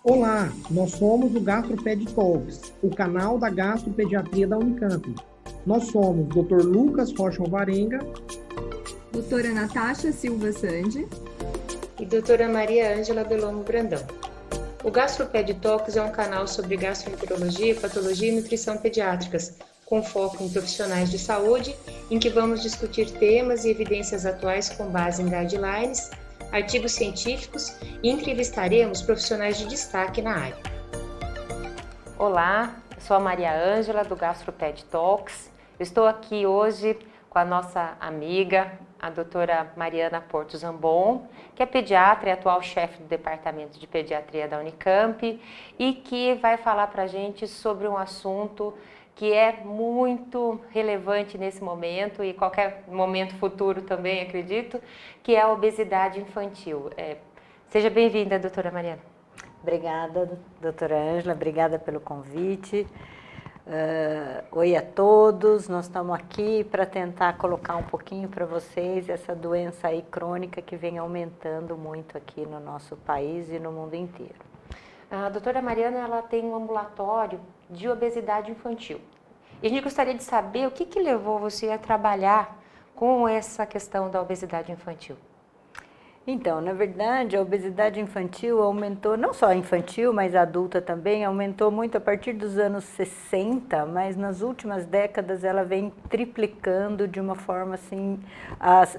Olá, nós somos o GastroPed Talks, o canal da gastropediatria da Unicamp. Nós somos Dr. Lucas Rocha Alvarenga, doutora Natasha Silva Sandi e doutora Maria Ângela Bellomo Brandão. O GastroPed Talks é um canal sobre gastroenterologia, patologia e nutrição pediátricas, com foco em profissionais de saúde, em que vamos discutir temas e evidências atuais com base em guidelines, artigos científicos e entrevistaremos profissionais de destaque na área. Olá, eu sou a Maria Ângela do GastroPed Talks. Eu estou aqui hoje com a nossa amiga, a doutora Mariana Porto Zambon, que é pediatra e atual chefe do Departamento de Pediatria da Unicamp e que vai falar para a gente sobre um assunto que é muito relevante nesse momento e qualquer momento futuro também, acredito, que é a obesidade infantil. Seja bem-vinda, doutora Mariana. Obrigada, doutora Ângela, obrigada pelo convite. Oi a todos, nós estamos aqui para tentar colocar um pouquinho para vocês essa doença aí crônica que vem aumentando muito aqui no nosso país e no mundo inteiro. A doutora Mariana, ela tem um ambulatório de obesidade infantil. E a gente gostaria de saber o que levou você a trabalhar com essa questão da obesidade infantil. Então, na verdade, a obesidade infantil aumentou, não só a infantil, mas a adulta também, aumentou muito a partir dos anos 60, mas nas últimas décadas ela vem triplicando de uma forma assim,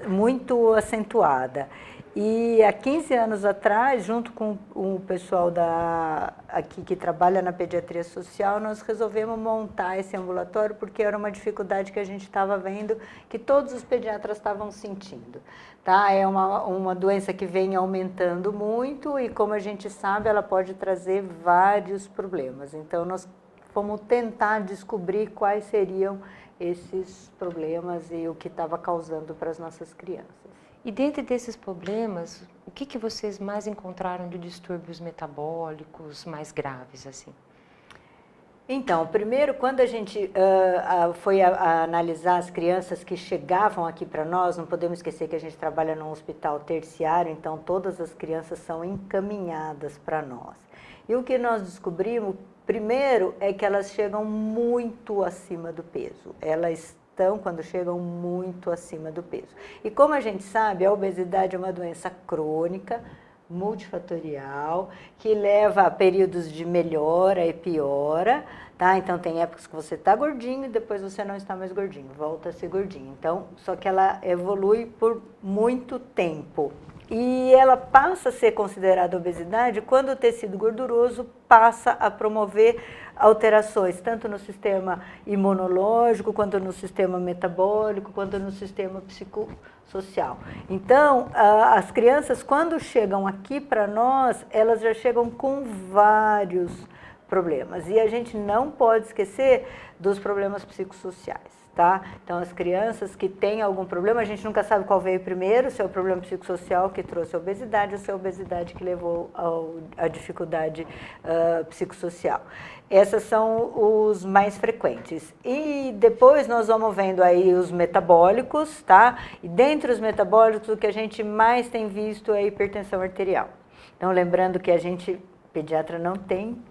muito acentuada. E há 15 anos atrás, junto com o pessoal aqui que trabalha na pediatria social, nós resolvemos montar esse ambulatório porque era uma dificuldade que a gente estava vendo, que todos os pediatras estavam sentindo. Tá? É uma doença que vem aumentando muito e, como a gente sabe, ela pode trazer vários problemas. Então, nós fomos tentar descobrir quais seriam esses problemas e o que estava causando para as nossas crianças. E dentro desses problemas, o que vocês mais encontraram de distúrbios metabólicos mais graves, assim? Então, primeiro, quando a gente foi analisar as crianças que chegavam aqui para nós, não podemos esquecer que a gente trabalha num hospital terciário, então todas as crianças são encaminhadas para nós. E o que nós descobrimos, primeiro, é que elas chegam muito acima do peso. Elas quando chegam muito acima do peso. E como a gente sabe, a obesidade é uma doença crônica, multifatorial, que leva a períodos de melhora e piora, tá? Então tem épocas que você está gordinho e depois você não está mais gordinho, volta a ser gordinho. Então, só que ela evolui por muito tempo. E ela passa a ser considerada obesidade quando o tecido gorduroso passa a promover alterações, tanto no sistema imunológico, quanto no sistema metabólico, quanto no sistema psicossocial. Então, as crianças, quando chegam aqui para nós, elas já chegam com vários problemas. E a gente não pode esquecer dos problemas psicossociais. Tá? Então, as crianças que têm algum problema, a gente nunca sabe qual veio primeiro, se é o problema psicossocial que trouxe a obesidade ou se é a obesidade que levou à dificuldade psicossocial. Esses são os mais frequentes. E depois nós vamos vendo aí os metabólicos, tá? E dentre os metabólicos, o que a gente mais tem visto é a hipertensão arterial. Então, lembrando que a gente, pediatra, não tem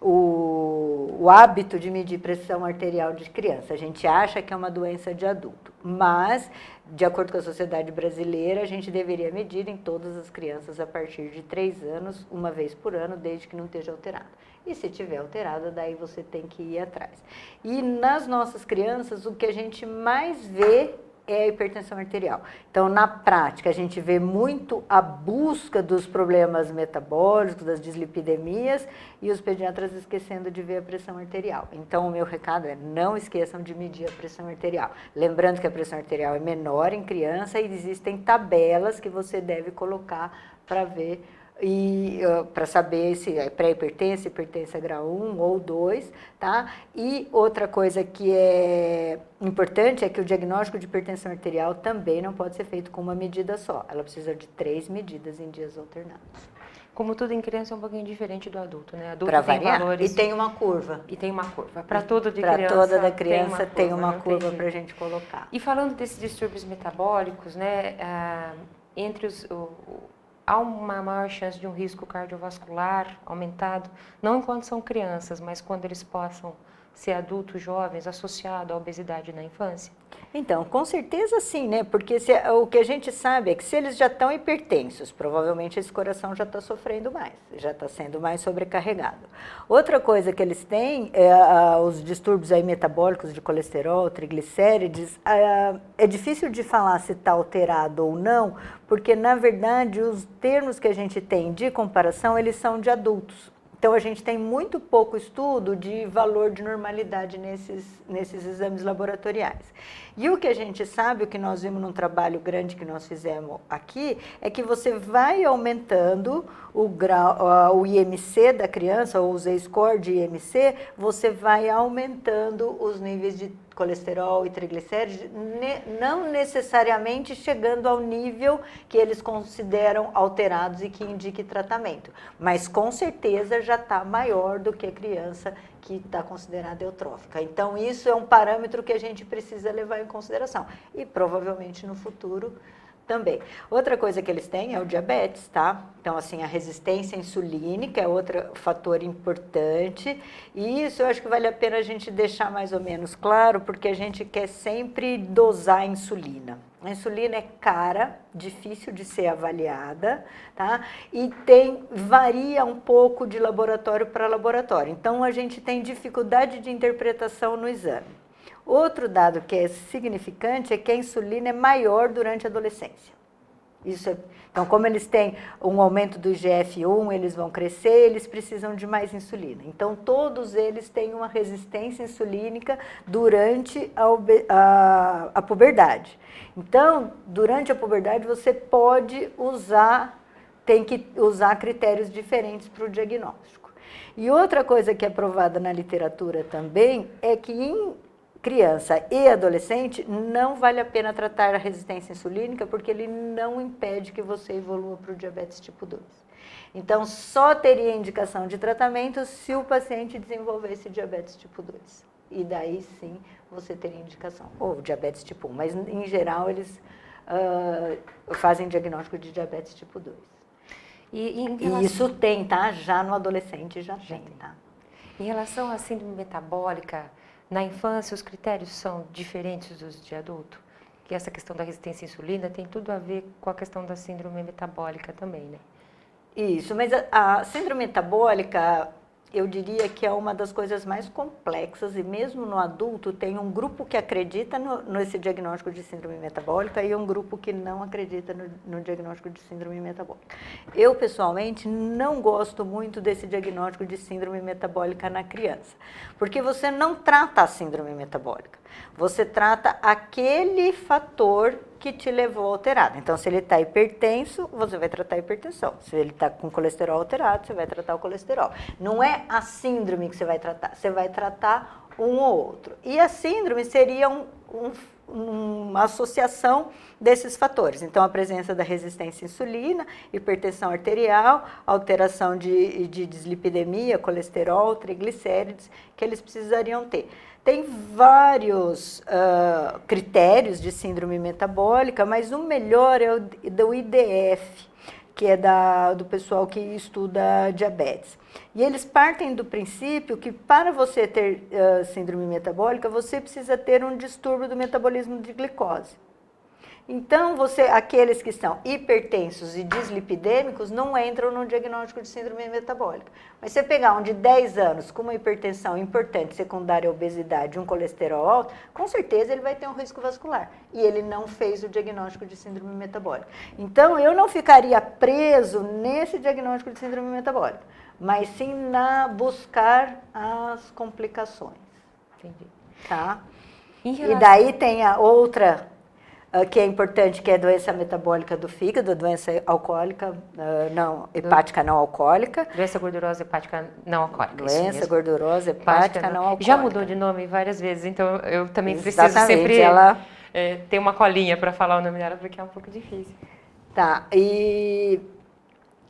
o hábito de medir pressão arterial de criança. A gente acha que é uma doença de adulto, mas, de acordo com a Sociedade Brasileira, a gente deveria medir em todas as crianças a partir de 3 anos, uma vez por ano, desde que não esteja alterada. E se tiver alterada, daí você tem que ir atrás. E nas nossas crianças, o que a gente mais vê é a hipertensão arterial. Então, na prática, a gente vê muito a busca dos problemas metabólicos, das dislipidemias, e os pediatras esquecendo de ver a pressão arterial. Então, o meu recado é: não esqueçam de medir a pressão arterial. Lembrando que a pressão arterial é menor em criança e existem tabelas que você deve colocar para ver e para saber se é pré-hipertensa, hipertensa grau 1 ou 2, tá? E outra coisa que é importante é que o diagnóstico de hipertensão arterial também não pode ser feito com uma medida só. Ela precisa de 3 medidas em dias alternados. Como tudo em criança é um pouquinho diferente do adulto, né? Adulto Pra tem variar. valores... E tem uma curva. E tem uma curva. Para todo de Pra criança, toda da criança tem uma não curva tem para a gente colocar. E falando desses distúrbios metabólicos, né? Entre há uma maior chance de um risco cardiovascular aumentado, não enquanto são crianças, mas quando eles possam ser adultos, jovens, associado à obesidade na infância? Então, com certeza sim, né? Porque o que a gente sabe é que se eles já estão hipertensos, provavelmente esse coração já está sofrendo mais, já está sendo mais sobrecarregado. Outra coisa que eles têm é os distúrbios aí metabólicos de colesterol, triglicérides. É difícil de falar se está alterado ou não, porque na verdade os termos que a gente tem de comparação, eles são de adultos. Então, a gente tem muito pouco estudo de valor de normalidade nesses exames laboratoriais. E o que a gente sabe, o que nós vimos num trabalho grande que nós fizemos aqui, é que você vai aumentando o grau, o IMC da criança, ou o Z-score de IMC, você vai aumentando os níveis de colesterol e triglicérides, não necessariamente chegando ao nível que eles consideram alterados e que indique tratamento, mas com certeza já está maior do que a criança que está considerada eutrófica. Então, isso é um parâmetro que a gente precisa levar em consideração e provavelmente no futuro também. Outra coisa que eles têm é o diabetes, tá? Então, assim, a resistência insulínica é outro fator importante. E isso eu acho que vale a pena a gente deixar mais ou menos claro, porque a gente quer sempre dosar a insulina. A insulina é cara, difícil de ser avaliada, tá? E varia um pouco de laboratório para laboratório. Então, a gente tem dificuldade de interpretação no exame. Outro dado que é significante é que a insulina é maior durante a adolescência. Então, como eles têm um aumento do IGF-1, eles vão crescer, eles precisam de mais insulina. Então, todos eles têm uma resistência insulínica durante a puberdade. Então, durante a puberdade, você pode tem que usar critérios diferentes para o diagnóstico. E outra coisa que é provada na literatura também é que em criança e adolescente, não vale a pena tratar a resistência insulínica, porque ele não impede que você evolua para o diabetes tipo 2. Então, só teria indicação de tratamento se o paciente desenvolvesse diabetes tipo 2. E daí, sim, você teria indicação. Ou diabetes tipo 1, mas, em geral, eles fazem diagnóstico de diabetes tipo 2. E isso tem, tá? Já no adolescente já tem, tá? Em relação à síndrome metabólica, na infância, os critérios são diferentes dos de adulto? Que essa questão da resistência à insulina tem tudo a ver com a questão da síndrome metabólica também, né? Isso, mas a síndrome metabólica, eu diria que é uma das coisas mais complexas, e mesmo no adulto tem um grupo que acredita nesse diagnóstico de síndrome metabólica e um grupo que não acredita no diagnóstico de síndrome metabólica. Eu, pessoalmente, não gosto muito desse diagnóstico de síndrome metabólica na criança, porque você não trata a síndrome metabólica, você trata aquele fator que te levou alterado. Então, se ele está hipertenso, você vai tratar a hipertensão. Se ele está com colesterol alterado, você vai tratar o colesterol. Não é a síndrome que você vai tratar um ou outro. E a síndrome seria uma associação desses fatores. Então, a presença da resistência à insulina, hipertensão arterial, alteração de dislipidemia, colesterol, triglicérides, que eles precisariam ter. Tem vários critérios de síndrome metabólica, mas o melhor é o do IDF, que é do pessoal que estuda diabetes. E eles partem do princípio que para você ter síndrome metabólica, você precisa ter um distúrbio do metabolismo de glicose. Então, aqueles que são hipertensos e dislipidêmicos não entram no diagnóstico de síndrome metabólica. Mas se você pegar um de 10 anos com uma hipertensão importante, secundária à obesidade, um colesterol alto, com certeza ele vai ter um risco vascular. E ele não fez o diagnóstico de síndrome metabólica. Então, eu não ficaria preso nesse diagnóstico de síndrome metabólica, mas sim buscar as complicações. Entendi. Tá? E daí tem a outra que é importante, que é a doença metabólica do fígado, a doença alcoólica, hepática não alcoólica. Doença gordurosa hepática não alcoólica. Doença gordurosa hepática não alcoólica. Já mudou de nome várias vezes, então eu também preciso sempre ter uma colinha para falar o nome dela, porque é um pouco difícil. Tá, e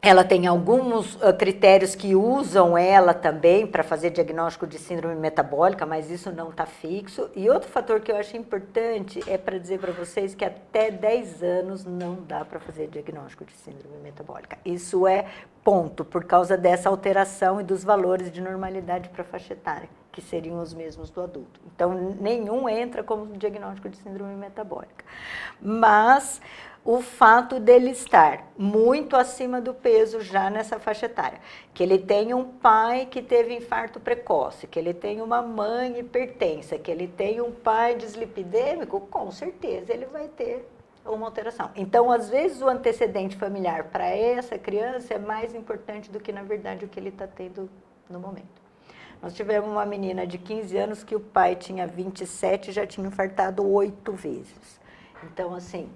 Ela tem alguns critérios que usam ela também para fazer diagnóstico de síndrome metabólica, mas isso não está fixo. E outro fator que eu acho importante é para dizer para vocês que até 10 anos não dá para fazer diagnóstico de síndrome metabólica. Isso é ponto, por causa dessa alteração e dos valores de normalidade para a faixa etária, que seriam os mesmos do adulto. Então, nenhum entra como diagnóstico de síndrome metabólica. Mas o fato dele estar muito acima do peso já nessa faixa etária, que ele tem um pai que teve infarto precoce, que ele tem uma mãe hipertensa, que ele tem um pai dislipidêmico, com certeza ele vai ter uma alteração. Então, às vezes, o antecedente familiar para essa criança é mais importante do que, na verdade, o que ele está tendo no momento. Nós tivemos uma menina de 15 anos que o pai tinha 27 e já tinha infartado 8 vezes. Então, assim,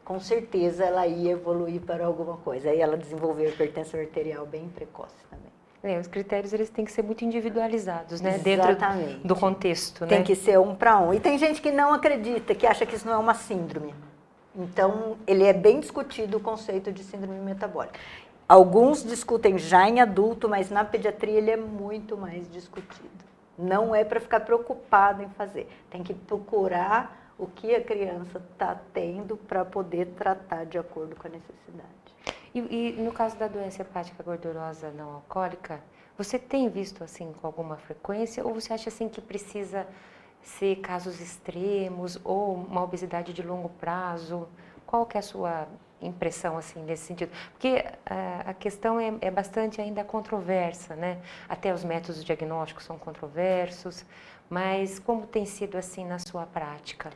com certeza ela ia evoluir para alguma coisa. Aí ela desenvolveu hipertensão arterial bem precoce também. Os critérios eles têm que ser muito individualizados, né? Exatamente. Dentro do contexto, né? Tem que ser um para um. E tem gente que não acredita, que acha que isso não é uma síndrome. Então, ele é bem discutido o conceito de síndrome metabólica. Alguns discutem já em adulto, mas na pediatria ele é muito mais discutido. Não é para ficar preocupado em fazer. Tem que procurar o que a criança está tendo para poder tratar de acordo com a necessidade. E no caso da doença hepática gordurosa não alcoólica, você tem visto assim com alguma frequência ou você acha assim que precisa ser casos extremos ou uma obesidade de longo prazo? Qual que é a sua impressão assim nesse sentido? Porque a questão é bastante ainda controversa, né? Até os métodos diagnósticos são controversos, mas como tem sido assim na sua prática?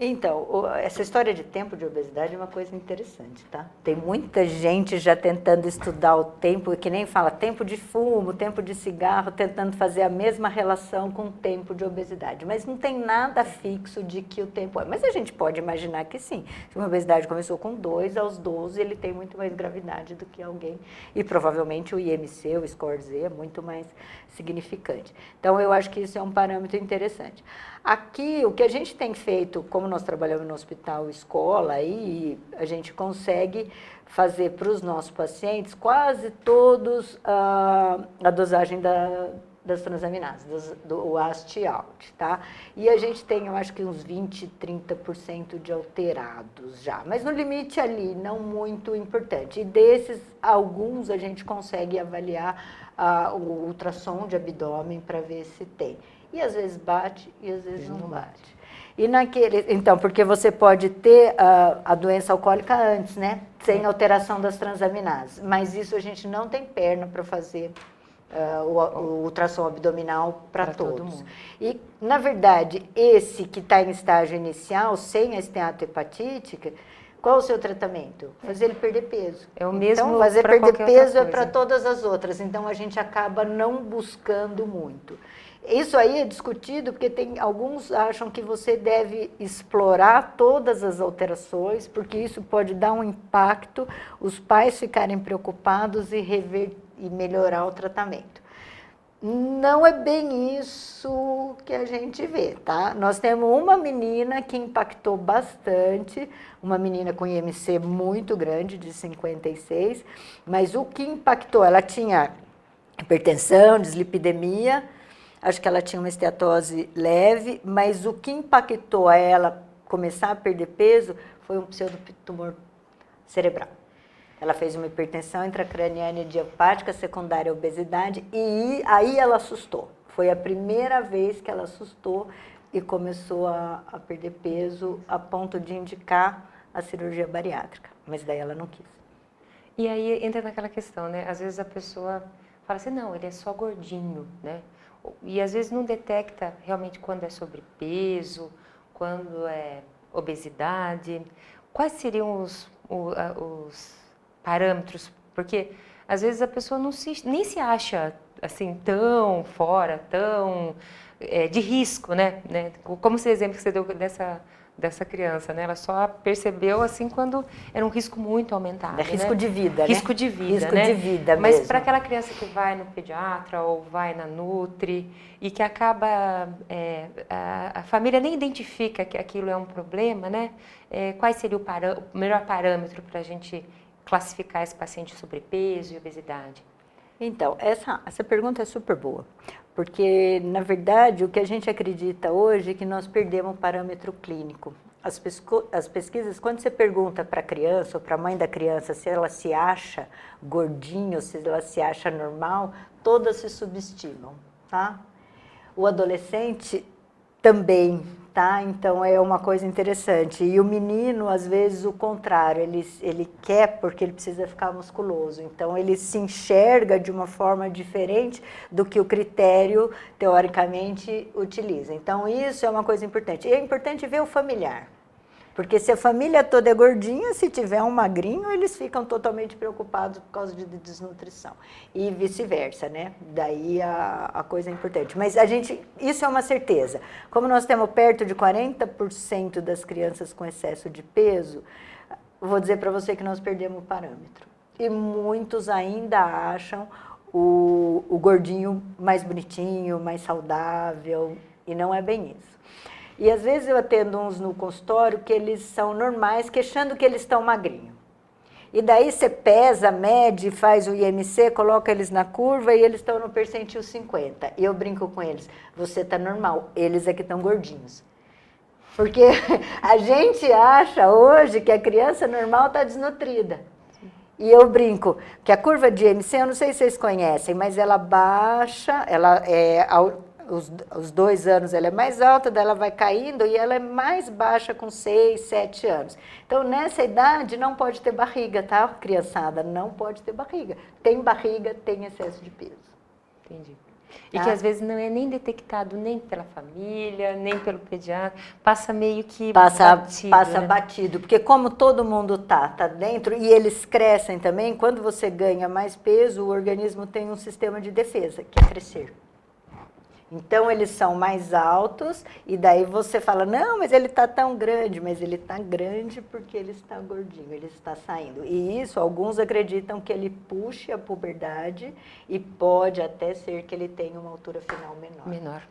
Então, essa história de tempo de obesidade é uma coisa interessante, tá? Tem muita gente já tentando estudar o tempo, que nem fala tempo de fumo, tempo de cigarro, tentando fazer a mesma relação com o tempo de obesidade. Mas não tem nada fixo de que o tempo é. Mas a gente pode imaginar que sim. Se uma obesidade começou com 2, aos 12 ele tem muito mais gravidade do que alguém. E provavelmente o IMC, o score Z, é muito mais significante. Então, eu acho que isso é um parâmetro interessante. Aqui, o que a gente tem feito, como nós trabalhamos no hospital escola, aí a gente consegue fazer para os nossos pacientes quase todos a dosagem das transaminases, do AST-ALT, tá? E a gente tem, eu acho que uns 20, 30% de alterados já, mas no limite ali, não muito importante. E desses, alguns a gente consegue avaliar o ultrassom de abdômen para ver se tem. E às vezes bate e às vezes não bate. E então, porque você pode ter a doença alcoólica antes, né? Sem alteração das transaminases. Mas isso a gente não tem perna para fazer o ultrassom abdominal para todos. E, na verdade, esse que está em estágio inicial, sem a esteatohepatítica, qual o seu tratamento? Fazer ele perder peso. É o mesmo. Então, fazer perder peso é para todas as outras. Então, a gente acaba não buscando muito. Isso aí é discutido porque alguns acham que você deve explorar todas as alterações, porque isso pode dar um impacto, os pais ficarem preocupados e melhorar o tratamento. Não é bem isso que a gente vê, tá? Nós temos uma menina que impactou bastante, uma menina com IMC muito grande, de 56, mas o que impactou, ela tinha hipertensão, dislipidemia, acho que ela tinha uma esteatose leve, mas o que impactou a ela começar a perder peso foi um pseudotumor cerebral. Ela fez uma hipertensão intracraniana idiopática secundária à obesidade e aí ela assustou. Foi a primeira vez que ela assustou e começou a perder peso a ponto de indicar a cirurgia bariátrica, mas daí ela não quis. E aí entra naquela questão, né? Às vezes a pessoa fala assim, não, ele é só gordinho, né? E às vezes não detecta realmente quando é sobrepeso, quando é obesidade. Quais seriam os parâmetros? Porque às vezes a pessoa nem se acha assim tão fora, tão de risco, né? Como esse exemplo que você deu dessa criança, né? Ela só percebeu assim quando era um risco muito aumentado. É risco, né? De vida, risco de vida, risco né? De vida Mas mesmo. para aquela criança que vai no pediatra ou vai na Nutri e que acaba a família nem identifica que aquilo é um problema, né? Qual seria o melhor parâmetro para a gente classificar esse paciente sobrepeso e obesidade? Então, essa pergunta é super boa, porque, na verdade, o que a gente acredita hoje é que nós perdemos o parâmetro clínico. As pesquisas, quando você pergunta para a criança ou para a mãe da criança se ela se acha gordinha ou se ela se acha normal, todas se subestimam, tá? O adolescente também, tá? Então é uma coisa interessante. E o menino, às vezes, o contrário, ele quer porque ele precisa ficar musculoso. Então ele se enxerga de uma forma diferente do que o critério, teoricamente, utiliza. Então isso é uma coisa importante. E é importante ver o familiar. Porque se a família toda é gordinha, se tiver um magrinho, eles ficam totalmente preocupados por causa de desnutrição. E vice-versa, né? Daí a coisa é importante. Mas isso é uma certeza. Como nós temos perto de 40% das crianças com excesso de peso, vou dizer para você que nós perdemos o parâmetro. E muitos ainda acham o gordinho mais bonitinho, mais saudável, e não é bem isso. E às vezes eu atendo uns no consultório que eles são normais, queixando que eles estão magrinhos. E daí você pesa, mede, faz o IMC, coloca eles na curva e eles estão no percentil 50. E eu brinco com eles, você está normal, eles é que estão gordinhos. Porque a gente acha hoje que a criança normal está desnutrida. E eu brinco que a curva de IMC, eu não sei se vocês conhecem, mas ela baixa, os 2 anos ela é mais alta, daí ela vai caindo e ela é mais baixa com 6, 7 anos. Então, nessa idade, não pode ter barriga, tá, criançada? Não pode ter barriga. Tem barriga, tem excesso de peso. Entendi. E que às vezes não é nem detectado nem pela família, nem pelo pediatra, passa meio que batido. Passa né? batido, porque como todo mundo tá dentro, e eles crescem também, quando você ganha mais peso, o organismo tem um sistema de defesa, que é crescer. Então, eles são mais altos e daí você fala, não, mas ele está tão grande, mas ele está grande porque ele está gordinho, ele está saindo. E isso, alguns acreditam que ele puxe a puberdade e pode até ser que ele tenha uma altura final menor.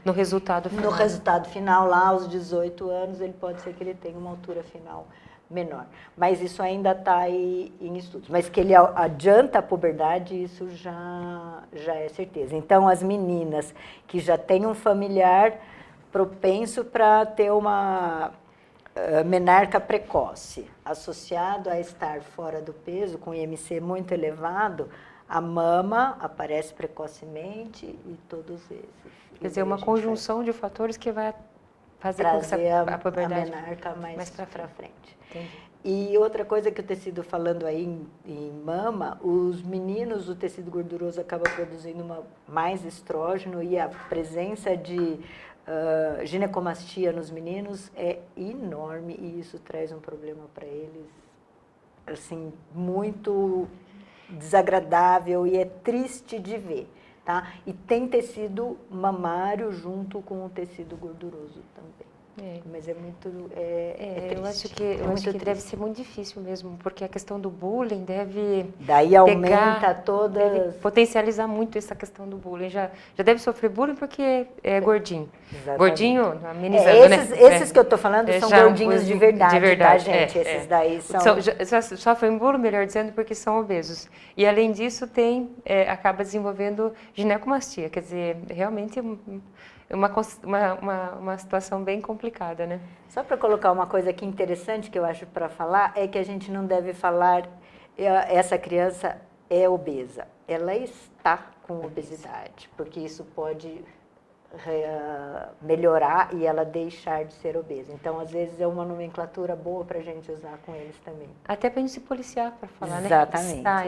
No resultado final. No resultado final, lá aos 18 anos, ele pode ser que ele tenha uma altura final menor. Mas isso ainda está aí em estudos. Mas que ele adianta a puberdade, isso já é certeza. Então, as meninas que já têm um familiar propenso para ter uma menarca precoce, associado a estar fora do peso, com IMC muito elevado, a mama aparece precocemente e todos esses. Quer dizer, uma conjunção de fatores que vai fazer com que a puberdade a menarca mais para frente. Entendi. E outra coisa que o tecido falando aí em mama, os meninos, o tecido gorduroso acaba produzindo mais estrógeno e a presença de ginecomastia nos meninos é enorme e isso traz um problema para eles, assim, muito desagradável e é triste de ver, tá? E tem tecido mamário junto com o tecido gorduroso também. Mas é muito eu acho que deve ser muito difícil mesmo, porque a questão do bullying deve daí aumenta deve potencializar muito essa questão do bullying. Já deve sofrer bullying porque é gordinho. Exatamente. Gordinho, amenizando, esses que eu tô falando são gordinhos de verdade, tá, gente? Esses daí sofrem bullying, melhor dizendo, porque são obesos. E além disso acaba desenvolvendo ginecomastia, quer dizer, realmente uma situação bem complicada, né? Só para colocar uma coisa aqui interessante que eu acho para falar, é que a gente não deve falar essa criança é obesa. Ela está com obesidade, porque isso pode melhorar e ela deixar de ser obesa. Então, às vezes, é uma nomenclatura boa para a gente usar com eles também. Até para a gente se policiar para falar, exatamente. Né? Está,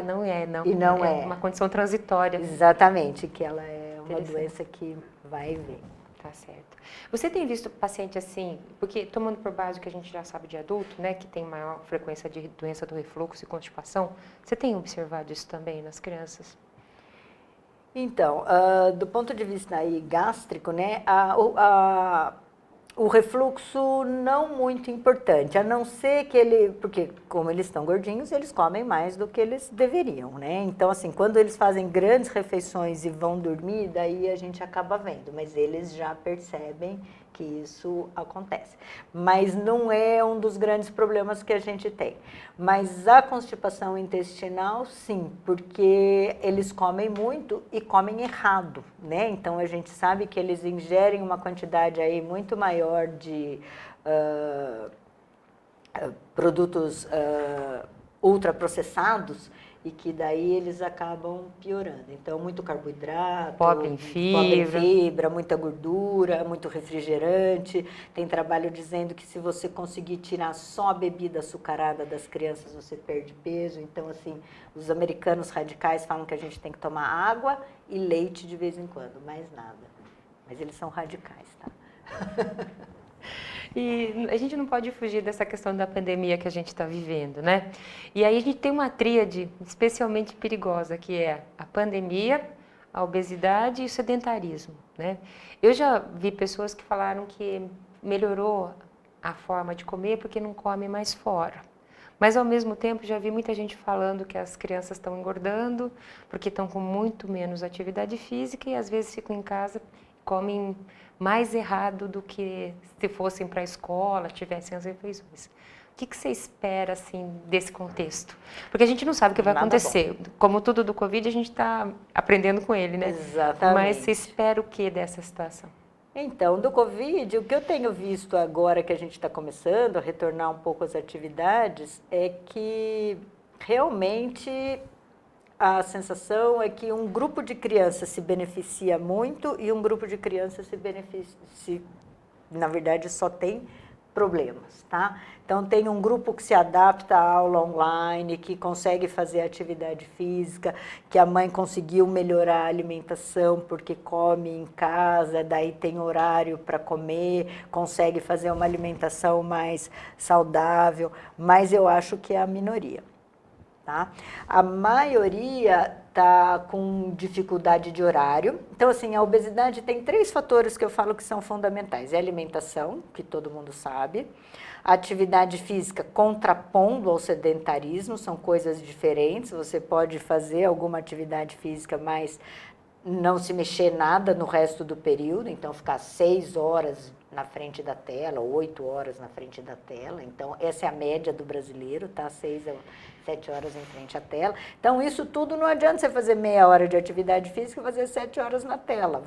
e não é uma condição transitória. Exatamente, que ela é uma doença que vai e vem. Tá certo. Você tem visto paciente assim, porque tomando por base o que a gente já sabe de adulto, né, que tem maior frequência de doença do refluxo e constipação, você tem observado isso também nas crianças? Então, do ponto de vista aí gástrico, né, o refluxo não muito importante, a não ser que porque como eles estão gordinhos, eles comem mais do que eles deveriam, né? Então, assim, quando eles fazem grandes refeições e vão dormir, daí a gente acaba vendo, mas eles já percebem que isso acontece. Mas não é um dos grandes problemas que a gente tem. Mas a constipação intestinal, sim, porque eles comem muito e comem errado, né? Então, a gente sabe que eles ingerem uma quantidade aí muito maior de produtos ultraprocessados, e que daí eles acabam piorando. Então, muito carboidrato, pobre em fibra, muita gordura, muito refrigerante. Tem trabalho dizendo que se você conseguir tirar só a bebida açucarada das crianças, você perde peso. Então, assim, os americanos radicais falam que a gente tem que tomar água e leite de vez em quando, mais nada. Mas eles são radicais, tá? E a gente não pode fugir dessa questão da pandemia que a gente está vivendo, né? E aí a gente tem uma tríade especialmente perigosa, que é a pandemia, a obesidade e o sedentarismo, né? Eu já vi pessoas que falaram que melhorou a forma de comer porque não come mais fora. Mas, ao mesmo tempo, já vi muita gente falando que as crianças estão engordando porque estão com muito menos atividade física e, às vezes, ficam em casa e comem mais errado do que se fossem para a escola, tivessem as refeições. O que você espera, assim, desse contexto? Porque a gente não sabe o que vai acontecer. Como tudo do Covid, a gente está aprendendo com ele, né? Exatamente. Mas você espera o que dessa situação? Então, do Covid, o que eu tenho visto agora que a gente está começando a retornar um pouco às atividades é que realmente a sensação é que um grupo de crianças se beneficia muito e um grupo de crianças na verdade, só tem problemas, tá? Então, tem um grupo que se adapta à aula online, que consegue fazer atividade física, que a mãe conseguiu melhorar a alimentação porque come em casa, daí tem horário para comer, consegue fazer uma alimentação mais saudável, mas eu acho que é a minoria. Tá? A maioria está com dificuldade de horário. Então, assim, a obesidade tem 3 fatores que eu falo que são fundamentais. É a alimentação, que todo mundo sabe. A atividade física contrapondo ao sedentarismo, são coisas diferentes. Você pode fazer alguma atividade física, mas não se mexer nada no resto do período. Então, ficar 6 horas na frente da tela, 8 horas na frente da tela. Então, essa é a média do brasileiro, tá? 6 a 7 horas em frente à tela. Então, isso tudo não adianta você fazer meia hora de atividade física e fazer 7 horas na tela.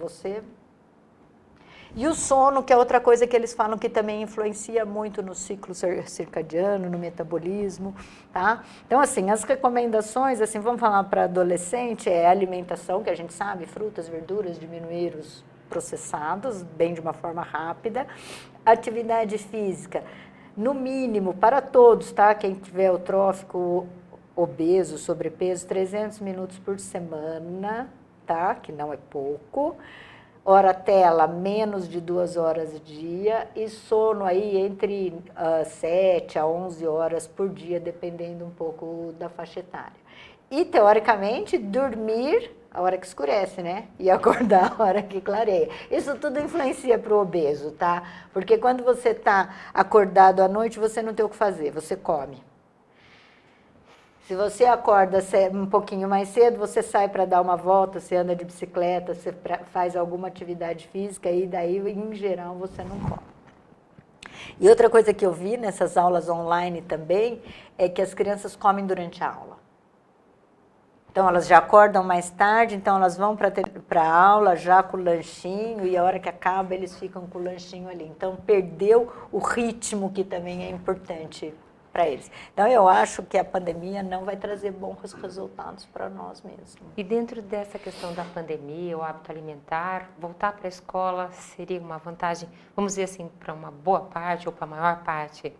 E o sono, que é outra coisa que eles falam que também influencia muito no ciclo circadiano, no metabolismo, tá? Então, assim, as recomendações, assim, vamos falar para adolescente, é alimentação, que a gente sabe, frutas, verduras, diminuir os processados, bem de uma forma rápida. Atividade física, no mínimo, para todos, tá? Quem tiver eutrófico, obeso, sobrepeso, 300 minutos por semana, tá? Que não é pouco. Hora tela, menos de 2 horas dia. E sono aí entre 7 a 11 horas por dia, dependendo um pouco da faixa etária. E, teoricamente, dormir a hora que escurece, né? E acordar a hora que clareia. Isso tudo influencia para o obeso, tá? Porque quando você está acordado à noite, você não tem o que fazer, você come. Se você acorda um pouquinho mais cedo, você sai para dar uma volta, você anda de bicicleta, você faz alguma atividade física e daí, em geral, você não come. E outra coisa que eu vi nessas aulas online também é que as crianças comem durante a aula. Então, elas já acordam mais tarde, então elas vão para a aula já com o lanchinho e a hora que acaba eles ficam com o lanchinho ali. Então, perdeu o ritmo que também é importante para eles. Então, eu acho que a pandemia não vai trazer bons resultados para nós mesmos. E dentro dessa questão da pandemia, o hábito alimentar, voltar para a escola seria uma vantagem, vamos dizer assim, para uma boa parte ou para a maior parte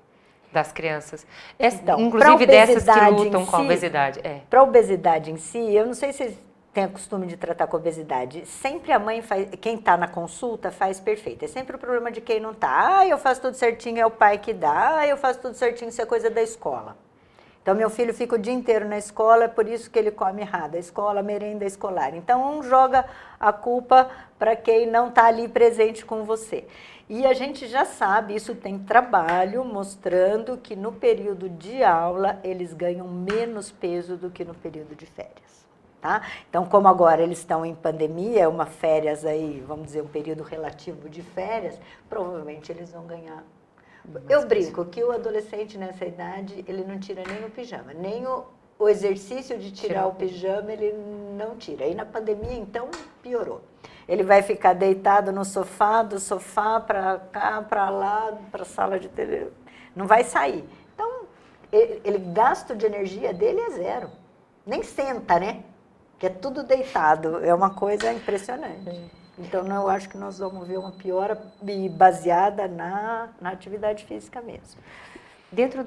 das crianças, então, inclusive dessas que lutam com a obesidade. Para a obesidade em si, eu não sei se vocês têm o costume de tratar com obesidade, sempre a mãe faz, quem está na consulta faz perfeito, é sempre o problema de quem não está. Eu faço tudo certinho, é o pai que dá, eu faço tudo certinho, isso é coisa da escola. Então, meu filho fica o dia inteiro na escola, é por isso que ele come errado, a escola, a merenda escolar. Então, um joga a culpa para quem não está ali presente com você. E a gente já sabe, isso tem trabalho mostrando que no período de aula eles ganham menos peso do que no período de férias. tá? Então, como agora eles estão em pandemia, uma férias aí, vamos dizer, um período relativo de férias, provavelmente eles vão ganhar. Eu brinco que o adolescente nessa idade, ele não tira nem o pijama, nem o exercício de tirar o pijama, ele não tira. Aí na pandemia, então, piorou. Ele vai ficar deitado no sofá, do sofá para cá, para lá, para a sala de TV, não vai sair. Então, ele gasto de energia dele é zero. Nem senta, né? Que é tudo deitado. É uma coisa impressionante. Então, eu acho que nós vamos ver uma piora baseada na atividade física mesmo. Dentro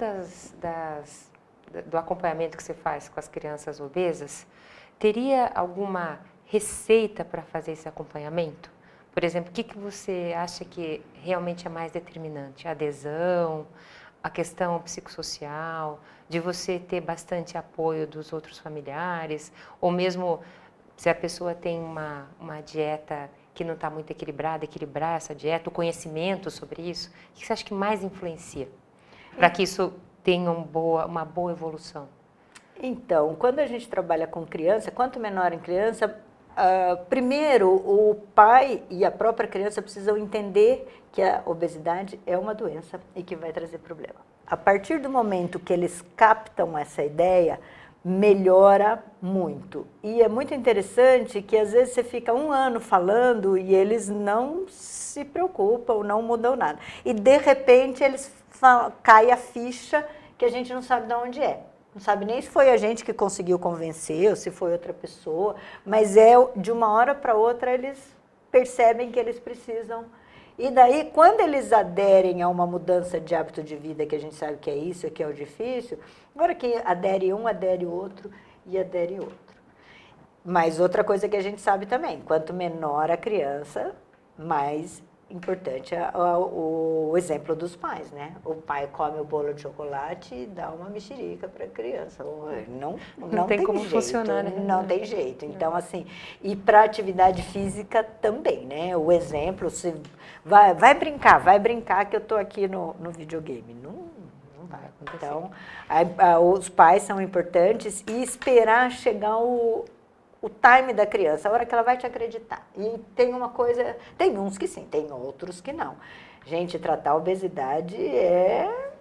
do acompanhamento que você faz com as crianças obesas, teria alguma receita para fazer esse acompanhamento? Por exemplo, o que você acha que realmente é mais determinante? A adesão, a questão psicossocial, de você ter bastante apoio dos outros familiares, ou mesmo se a pessoa tem uma dieta que não está muito equilibrada, equilibrar essa dieta, o conhecimento sobre isso, o que você acha que mais influencia para que isso tenha uma boa evolução? Então, quando a gente trabalha com criança, quanto menor em criança, primeiro o pai e a própria criança precisam entender que a obesidade é uma doença e que vai trazer problema. A partir do momento que eles captam essa ideia, melhora muito. E é muito interessante que às vezes você fica um ano falando e eles não se preocupam, não mudam nada. E de repente eles cai a ficha que a gente não sabe de onde é. Não sabe nem se foi a gente que conseguiu convencer ou se foi outra pessoa, mas de uma hora para outra eles percebem que eles precisam. E daí, quando eles aderem a uma mudança de hábito de vida, que a gente sabe que é isso, que é o difícil, agora que adere um, adere o outro e adere outro. Mas outra coisa que a gente sabe também, quanto menor a criança, mais importante é o exemplo dos pais, né? O pai come o bolo de chocolate e dá uma mexerica para a criança. Não tem como jeito, funcionar, né? Não tem jeito. Então, assim, e para atividade física também, né? O exemplo, se vai brincar que eu estou aqui no videogame. Não vai acontecer. Então, os pais são importantes e esperar chegar o time da criança, a hora que ela vai te acreditar. E tem uma coisa, tem uns que sim, tem outros que não. Gente, tratar a obesidade é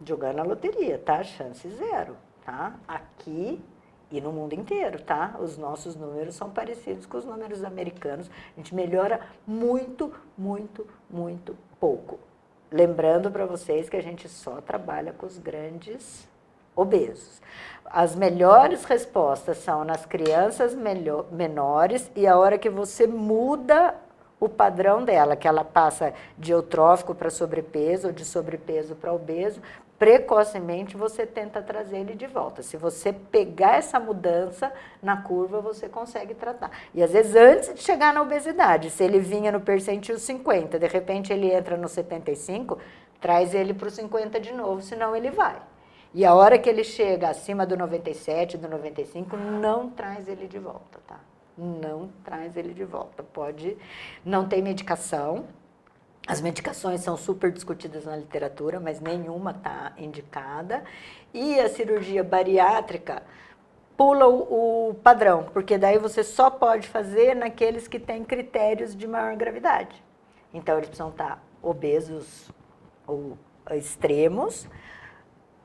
jogar na loteria, tá? Chance zero, tá? Aqui e no mundo inteiro, tá? Os nossos números são parecidos com os números americanos. A gente melhora muito, muito, muito pouco. Lembrando para vocês que a gente só trabalha com os grandes obesos. As melhores respostas são nas crianças menores e a hora que você muda o padrão dela, que ela passa de eutrófico para sobrepeso ou de sobrepeso para obeso, precocemente você tenta trazer ele de volta. Se você pegar essa mudança na curva, você consegue tratar. E às vezes antes de chegar na obesidade, se ele vinha no percentil 50, de repente ele entra no 75, traz ele para o 50 de novo, senão ele vai. E a hora que ele chega acima do 97, do 95, não traz ele de volta, tá? Não traz ele de volta. Não tem medicação. As medicações são super discutidas na literatura, mas nenhuma está indicada. E a cirurgia bariátrica pula o padrão, porque daí você só pode fazer naqueles que têm critérios de maior gravidade. Então, eles precisam estar obesos ou extremos,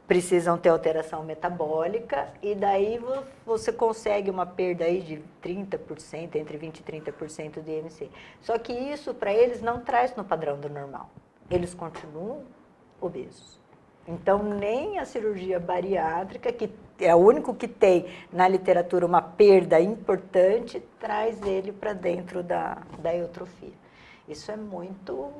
precisam ter alteração metabólica e daí você consegue uma perda aí de 30%, entre 20% e 30% de IMC. Só que isso para eles não traz no padrão do normal. Eles continuam obesos. Então nem a cirurgia bariátrica, que é o único que tem na literatura uma perda importante, traz ele para dentro da eutrofia. Isso é muito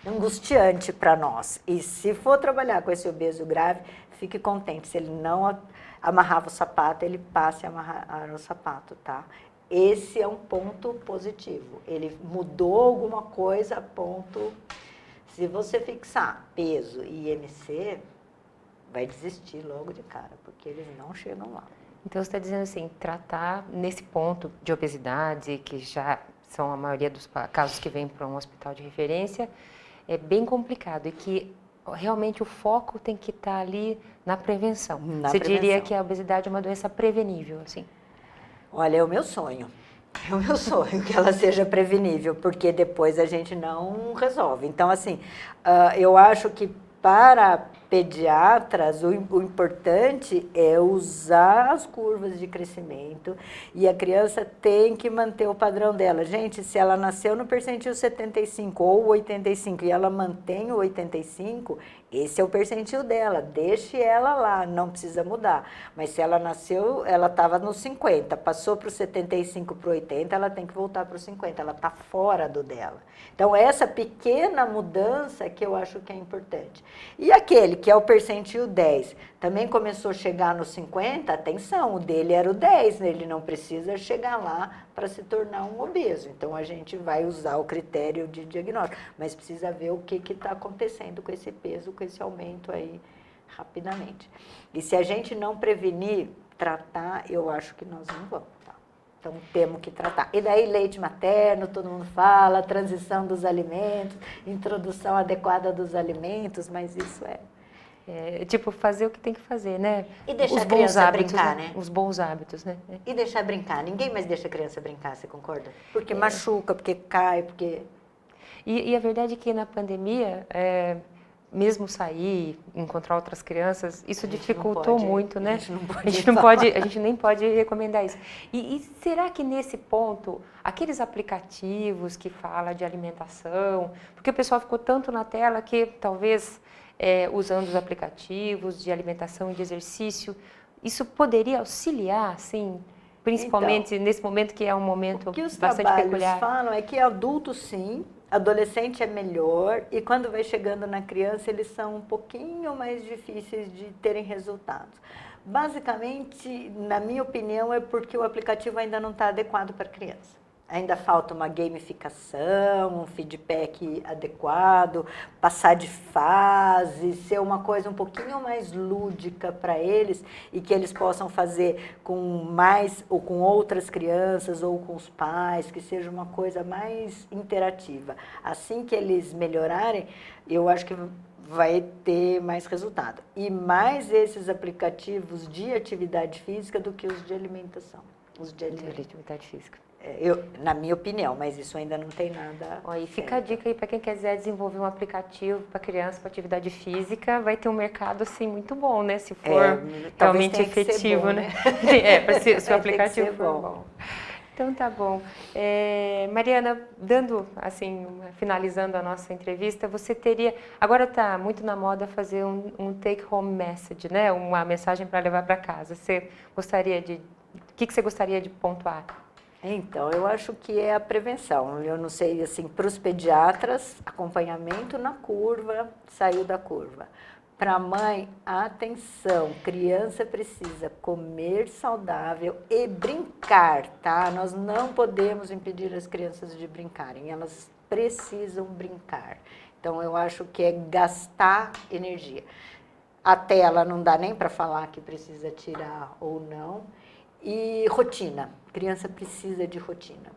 angustiante para nós. E se for trabalhar com esse obeso grave, fique contente. Se ele não amarrava o sapato, ele passe a amarrar o sapato, tá? Esse é um ponto positivo. Ele mudou alguma coisa a ponto... Se você fixar peso e IMC, vai desistir logo de cara, porque eles não chegam lá. Então, você está dizendo assim, tratar nesse ponto de obesidade, que já são a maioria dos casos que vêm para um hospital de referência, é bem complicado e que realmente o foco tem que estar ali na prevenção. Você diria que a obesidade é uma doença prevenível, assim? Olha, é o meu sonho. É o meu sonho que ela seja prevenível, porque depois a gente não resolve. Então, assim, eu acho que para pediatras, o importante é usar as curvas de crescimento e a criança tem que manter o padrão dela. Gente, se ela nasceu no percentil 75 ou 85 e ela mantém o 85, esse é o percentil dela, deixe ela lá, não precisa mudar. Mas se ela nasceu, ela estava no 50, passou para o 75 para o 80, ela tem que voltar para o 50, ela está fora do dela. Então, essa pequena mudança que eu acho que é importante. E aquele que é o percentil 10, também começou a chegar no 50, atenção, o dele era o 10, ele não precisa chegar lá para se tornar um obeso. Então, a gente vai usar o critério de diagnóstico, mas precisa ver o que está acontecendo com esse peso, com esse aumento aí, rapidamente. E se a gente não prevenir, tratar, eu acho que nós não vamos. Então, temos que tratar. E daí, leite materno, todo mundo fala, transição dos alimentos, introdução adequada dos alimentos, mas isso tipo, fazer o que tem que fazer, né? E deixar a criança brincar, né? Os bons hábitos, né? E deixar brincar. Ninguém mais deixa a criança brincar, você concorda? Porque machuca, porque cai, porque... E a verdade é que na pandemia... mesmo sair, encontrar outras crianças, isso dificultou muito, né? A gente nem pode recomendar isso. E será que nesse ponto, aqueles aplicativos que falam de alimentação, porque o pessoal ficou tanto na tela que talvez usando os aplicativos de alimentação e de exercício, isso poderia auxiliar, assim, principalmente então, nesse momento que é um momento bastante peculiar? O que os trabalhos falam é que adulto sim, adolescente é melhor e quando vai chegando na criança eles são um pouquinho mais difíceis de terem resultados. Basicamente, na minha opinião, é porque o aplicativo ainda não está adequado para a criança. Ainda falta uma gamificação, um feedback adequado, passar de fase, ser uma coisa um pouquinho mais lúdica para eles e que eles possam fazer com mais ou com outras crianças ou com os pais, que seja uma coisa mais interativa. Assim que eles melhorarem, eu acho que vai ter mais resultado. E mais esses aplicativos de atividade física do que os de alimentação. Os de atividade física. Na minha opinião, mas isso ainda não tem nada. E fica a dica aí para quem quiser desenvolver um aplicativo para criança, para atividade física, vai ter um mercado assim muito bom, né? Se for realmente efetivo, bom, né? Se o aplicativo for bom. Então tá bom. Mariana, finalizando a nossa entrevista, você teria, agora está muito na moda fazer um take home message, né? Uma mensagem para levar para casa. Você gostaria de, o que você gostaria de pontuar? Então, eu acho que é a prevenção. Eu não sei, assim, para os pediatras, acompanhamento na curva, saiu da curva. Para a mãe, atenção, criança precisa comer saudável e brincar, tá? Nós não podemos impedir as crianças de brincarem, elas precisam brincar. Então, eu acho que é gastar energia. A tela não dá nem para falar que precisa tirar ou não. E rotina, criança precisa de rotina.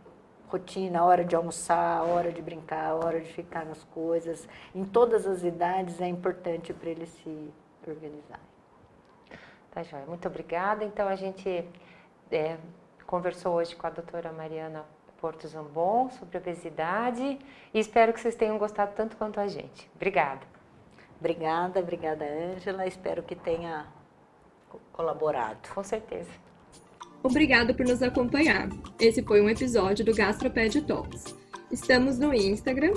Rotina, hora de almoçar, hora de brincar, hora de ficar nas coisas. Em todas as idades é importante para eles se organizarem. Tá, joia. Muito obrigada. Então, a gente conversou hoje com a doutora Mariana Porto Zambon sobre obesidade e espero que vocês tenham gostado tanto quanto a gente. Obrigada. Obrigada, Ângela. Espero que tenha colaborado. Com certeza. Obrigada por nos acompanhar. Esse foi um episódio do Gastroped Talks. Estamos no Instagram,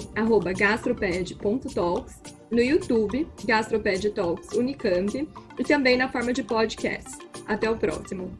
@gastroped.talks, no YouTube, Gastroped Talks Unicamp, e também na forma de podcast. Até o próximo!